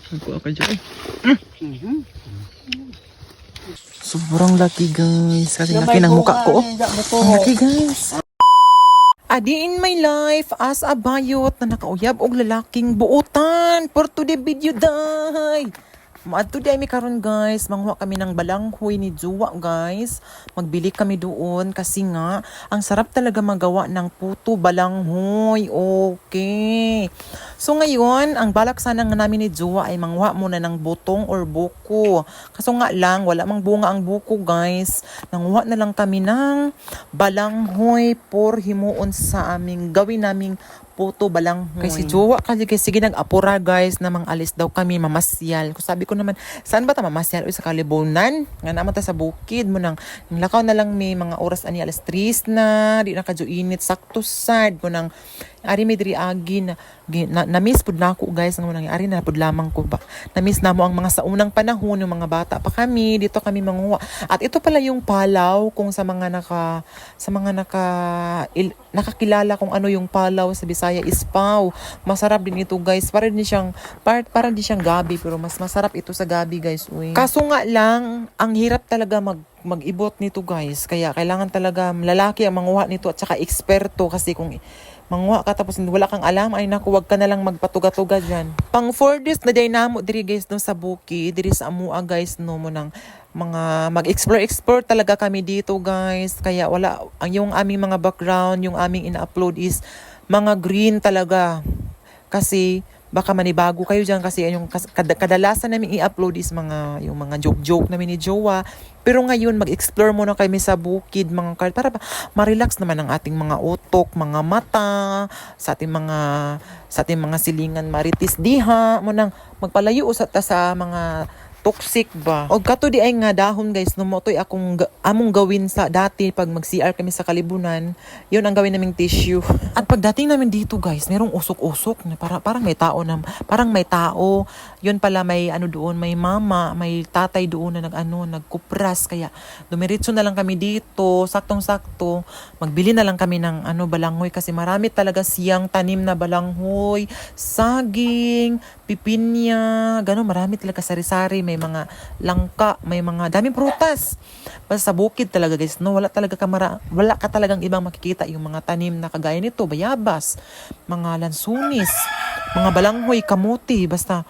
Nagkuha ka dyan. Sobrang laki guys. Kasi laki ng mukha ko. Ang laki guys. Adi in my life as a bayot na nakauyab og lalaking buutan for today video day. Maadto di ay mi karon guys, manghuwa kami ng balanghoy ni Juwa guys. Magbili kami doon kasi nga ang sarap talaga magawa ng puto balanghoy. Okay. So ngayon, ang balak sana nga namin ni Juwa ay manghuwa muna ng butong or buko. Kaso nga lang, wala mang bunga ang buko guys. Nanghuwa na lang kami ng balanghoy for himuon sa aming gawin naming puto balanghoy. Kasi Juwa kasi sige nag-apura guys na alis daw kami mamasyal. Kung sabi ko naman, saan ba ta mamasyal? Uy, sa Kalibunan? Nga naman ta sa bukid mo nang lakaw na lang may mga oras ani alas 3 na, di na kadyo init sakto sad ko nang ari may diri agi na miss pud na ako guys nga nang ari na pud lamang ko ba. Na miss na mo ang mga sa unang panahon yung mga bata pa kami dito kami manguha. At ito pala yung palaw kung sa mga nakakilala kung ano yung palaw sa Bisaya is paw. Masarap din ito guys. Parang di siyang gabi pero mas masarap ito sa gabi guys. Uy. Kaso nga lang ang hirap talaga mag-ibot nito guys. Kaya kailangan talaga lalaki ang manguha nito at saka eksperto kasi kung manguha ka tapos wala kang alam ay naku wag ka na lang magpatuga-tuga dyan. Pang 4 days na day namo diri guys no sa buki diri sa amua guys no mo nang mga mag-explore talaga kami dito guys. Kaya wala yung aming mga background, yung aming ina-upload is mga green talaga. Kasi baka manibago kayo dyan kasi yung kadalasan namin i-upload is yung mga joke namin ni Jowa. Pero ngayon mag-explore muna kami sa bukid mga para ma-relax naman ang ating mga utok, mga mata, sa ating mga silingan maritis diha mo nang magpalayo usat ta sa mga toxic ba. O kato di ay nga dahon guys no motoy among gawin sa dati pag mag-CR kami sa Kalibunan, yun ang gawin naming tissue. At pagdating namin dito guys, merong usok-usok na parang may tao yun pala may doon, may mama, may tatay doon na nagkupras kaya dumiretso na lang kami dito, saktong-sakto, magbili na lang kami ng balanghoy kasi marami talaga siyang tanim na balanghoy, saging, pipinya, marami talaga sari-sari, may mga langka, may mga daming prutas. Basta sa bukid talaga guys, no, wala ka talagang ibang makikita yung mga tanim na kagaya nito, bayabas, mga lansunis, mga balanghoy, kamuti, basta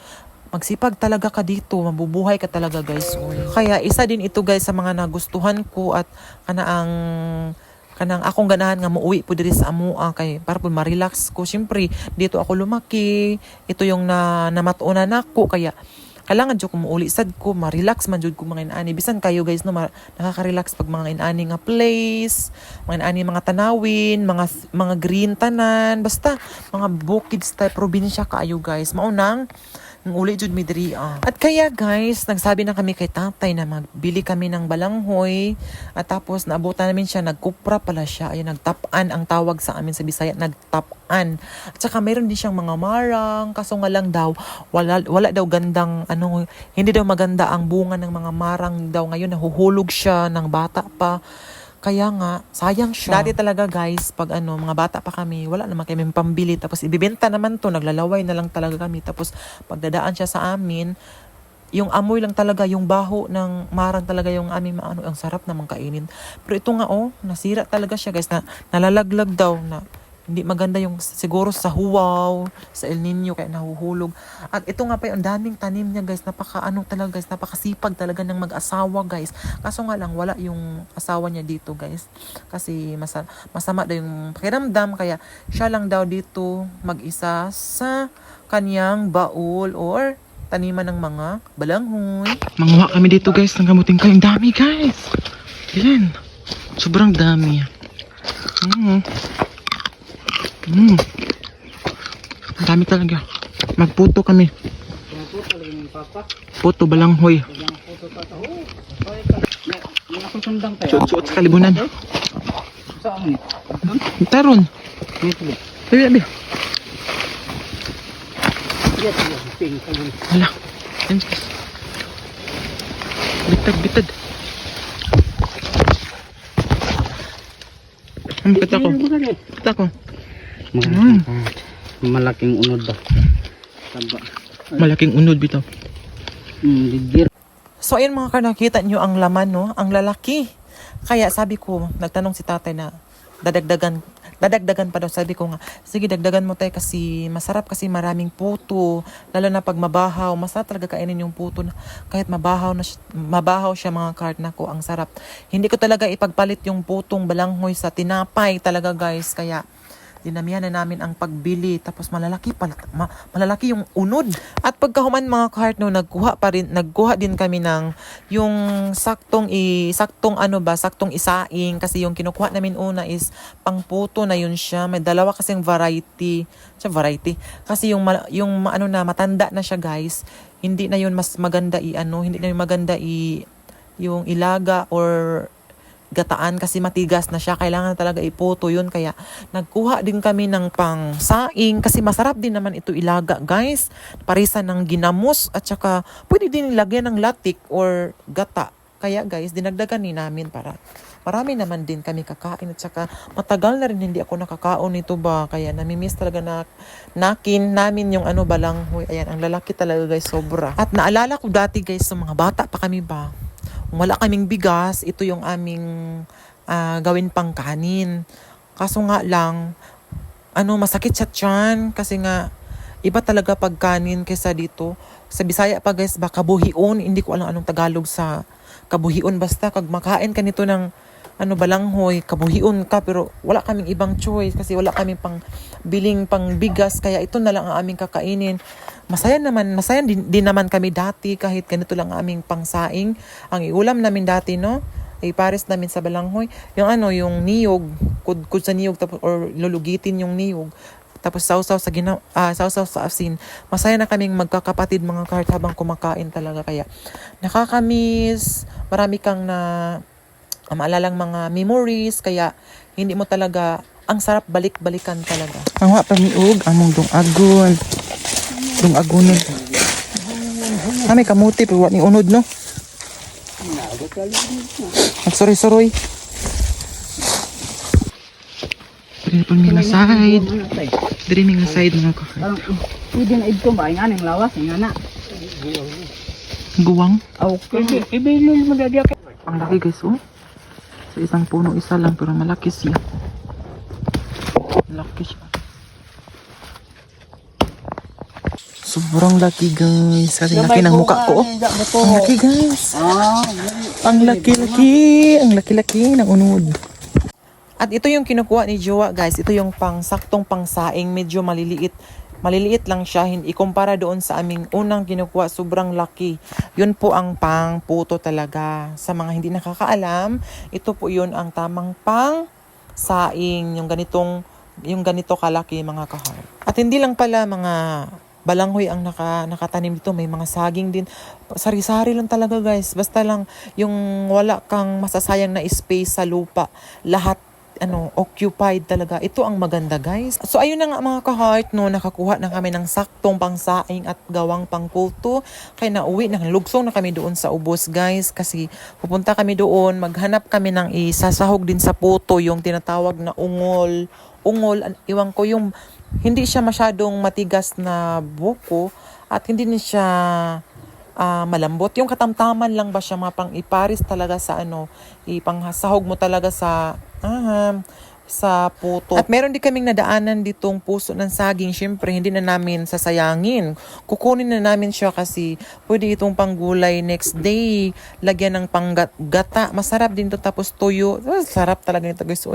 magsipag talaga ka dito, mabubuhay ka talaga guys. Kaya isa din ito guys sa mga nagustuhan ko at kanang akong ganahan nga muuwi po diri sa amua kay para po ma-relax ko. Syempre dito ako lumaki, ito yung namatuunan nako kaya kailangan jud ko muuli sad ko, ma-relax man jud ko mga inani. Bisan kayo guys no nakaka-relax pag mga inani nga place, mga inani mga tanawin, mga green tanan, basta mga bukid style probinsya kaayo guys. Maunang uli jud mi diri. At kaya guys, nagsabi na kami kay tatay na magbili kami ng balanghoy at tapos naabutan namin siya, nagkupra pala siya. Ayun, nagtapan ang tawag sa amin sa Bisaya, nagtapan. At saka meron din siyang mga marang, kaso nga lang daw wala daw gandang hindi daw maganda ang bunga ng mga marang daw. Ngayon nahuhulog siya ng bata pa. Kaya nga, sayang siya. Dati talaga guys, pag mga bata pa kami, wala naman kami pambili. Tapos ibibenta naman to, naglalaway na lang talaga kami. Tapos pagdadaan siya sa amin, yung amoy lang talaga, yung baho ng marang talaga yung aming ang sarap naman kainin. Pero ito nga nasira talaga siya guys, nalalaglag daw na. Hindi maganda yung siguro sa huwaw, sa El Nino kaya nahuhulog. At ito nga pa yung daming tanim niya guys, talaga guys, napakasipag talaga ng mag-asawa guys. Kaso nga lang wala yung asawa niya dito guys. Kasi masama daw yung pakiramdam kaya siya lang daw dito mag-isa sa kanyang baul or taniman ng mga balanghoy. Manguha kami dito guys ng gamuting kayo. Ang dami guys. Yan. Sobrang dami. Ang dami talaga. Magputo kami. Puto balanghoy. Suot sa Kalibunan. Taron. Bibi. Hala. Bitad. Kita ko. Malaking unod ba? Taba. Malaking unod bitaw. Ligir. So ayun mga ka, nakita nyo ang laman, no? Ang lalaki. Kaya sabi ko, nagtanong si tatay na dadagdagan pa daw. Sabi ko nga, sige dagdagan mo tayo kasi masarap kasi maraming puto. Lalo na pag mabahaw, masarap talaga kainin yung puto. Kahit mabahaw siya mga kart na ko, ang sarap. Hindi ko talaga ipagpalit yung putong balanghoy sa tinapay talaga guys. Kaya dinamihan na namin ang pagbili, tapos malalaki yung unod. At pagkahuman mga kahart, no, nagkuha din kami ng yung saktong isaing, kasi yung kinukuha namin una is pangputo na yun siya. May dalawa kasing variety. Kasi yung matanda na siya guys, hindi na yun mas maganda yung ilaga or gataan kasi matigas na siya. Kailangan talaga iputo yun. Kaya nagkuha din kami ng pang saing kasi masarap din naman ito ilaga guys. Parisa ng ginamos at saka pwede din ilagyan ng latik or gata. Kaya guys, dinagdagan ni namin para marami naman din kami kakain at saka matagal na rin hindi ako nakakaon nito ba. Kaya namimiss talaga nakin namin yung balanghoy. Ayan, ang lalaki talaga guys, sobra. At naalala ko dati guys, sa mga bata pa kami ba, wala kaming bigas, ito yung aming gawin pang kanin. Kaso nga lang, masakit sa tiyan kasi nga iba talaga pag kanin kaysa dito. Sa Bisaya pa guys, kabuhion, hindi ko alam anong Tagalog sa kabuhion. Basta kag makain ka nito ng balanghoy, kabuhion ka, pero wala kaming ibang choice kasi wala kaming biling pang bigas, kaya ito na lang ang aming kakainin. Masaya din naman kami dati kahit ganito lang aming pangsaing. Ang iulam namin dati, no? Pares namin sa balanghoy. Yung niyog, kudkod sa niyog tapos or lulugitin yung niyog. Tapos sausaw sa asin. Masaya na kaming magkakapatid mga kahit habang kumakain talaga, kaya nakakamiss. Marami kang maalalang mga memories, kaya hindi mo talaga, ang sarap balik-balikan talaga. Ang wa pamiog among agunon. May kamuti pero wa ni unod no. Sorry. Diri nga side mga kahart. Pwede na ito ba? Nga ng lawas, nga na. Guwang. Okay. Ibilil mo dadya ka. Ang laki guys, oh. Sa isang puno isa lang pero malaki siya. Sobrang laki guys. Kasi laki ng mukha ko. Ang laki guys. Ang laki-laki ng unod. At ito yung kinukuha ni Jowa guys. Ito yung saktong pangsaing. Medyo maliliit lang siya. Ikumpara doon sa aming unang kinukuha. Sobrang laki. Yun po ang pangputo talaga. Sa mga hindi nakakaalam, ito po yun ang tamang pangsaing. Yung ganito kalaki mga kahar. At hindi lang pala mga balanghoy ang nakatanim dito, may mga saging din. Sari-sari lang talaga guys. Basta lang yung wala kang masasayang na space sa lupa. Lahat occupied talaga. Ito ang maganda guys. So ayun na nga mga ka-heart, no, nakakuha na kami ng saktong pangsaing at gawang pangputo. Kaya nauwi na, lugsong na kami doon sa ubos guys. Kasi pupunta kami doon, maghanap kami ng isasahog din sa puto, yung tinatawag na ungol. Iwan ko yung hindi siya masyadong matigas na buko at hindi din siya malambot. Yung katamtaman lang ba siya, pang iparis talaga sa ipanghasahog mo talaga sa puto. At meron din kaming nadaanan ditong puso ng saging. Syempre, hindi na namin sasayangin. Kukunin na namin siya kasi pwede itong panggulay next day. Lagyan ng panggata. Masarap din to, tapos tuyo. Sarap talaga nito guys.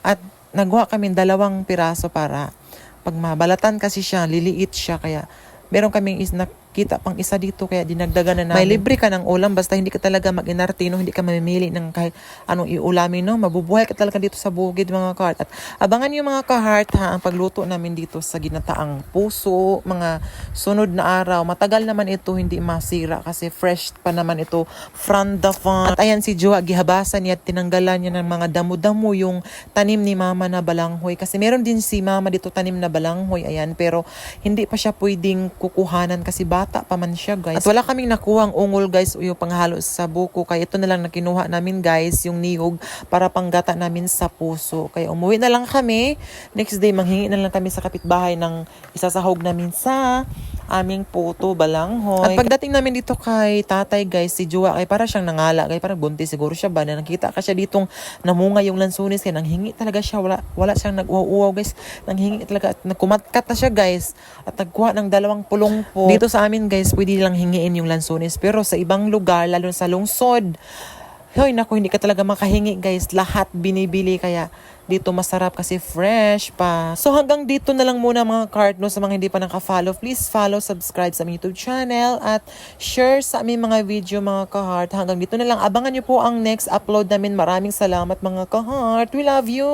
At nagawa kami 2 piraso para pag mabalatan kasi siya, liliit siya. Kaya meron kaming nakita pang isa dito, kaya dinagdagan na namin. May libre ka ng ulam, basta hindi ka talaga mag-inartino, hindi ka mamimili ng kahit anong iulamin, no? Mabubuhay ka talaga dito sa bukid mga kahart. At abangan yung mga kahart ang pagluto namin dito sa ginataang puso, mga sunod na araw. Matagal naman ito, hindi masira kasi fresh pa naman ito from the farm. At ayan si Joa, gihabasan niya at tinanggalan niya ng mga damo-damo yung tanim ni mama na balanghoy. Kasi meron din si mama dito tanim na balanghoy, ayan, pero hindi pa siya pwedeng kukuhanan kasi bata pa man siya guys. At wala kaming nakuhang ungol guys o yung panghalo sa buko, kaya ito na lang na kinuha namin guys, yung niyog para panggata namin sa puso. Kaya umuwi na lang kami. Next day manghingi na lang kami sa kapitbahay ng isasahog namin sa aming puto balanghoy. At pagdating namin dito kay tatay guys, si Jua ay para siyang nangala, kay parang buntis siguro siya ba na nakita ka siya ditong namunga yung lansunis kaya nanghingi talaga siya, wala siyang nag-uwaw guys, nanghingi talaga at nagkumatkat na siya guys at nagkuha ng 2 pulongpo. Dito sa amin guys, pwede lang hingiin yung lansunis pero sa ibang lugar, lalo sa lungsod, hoy naku, hindi ka talaga makahingi guys, lahat binibili kaya dito masarap kasi fresh pa. So hanggang dito na lang muna mga cart, no, sa mga hindi pa naka-follow, please follow, subscribe sa aming YouTube channel at share sa aming mga video mga ka-heart. Hanggang dito na lang, abangan nyo po ang next upload namin. Maraming salamat mga ka-heart, we love you!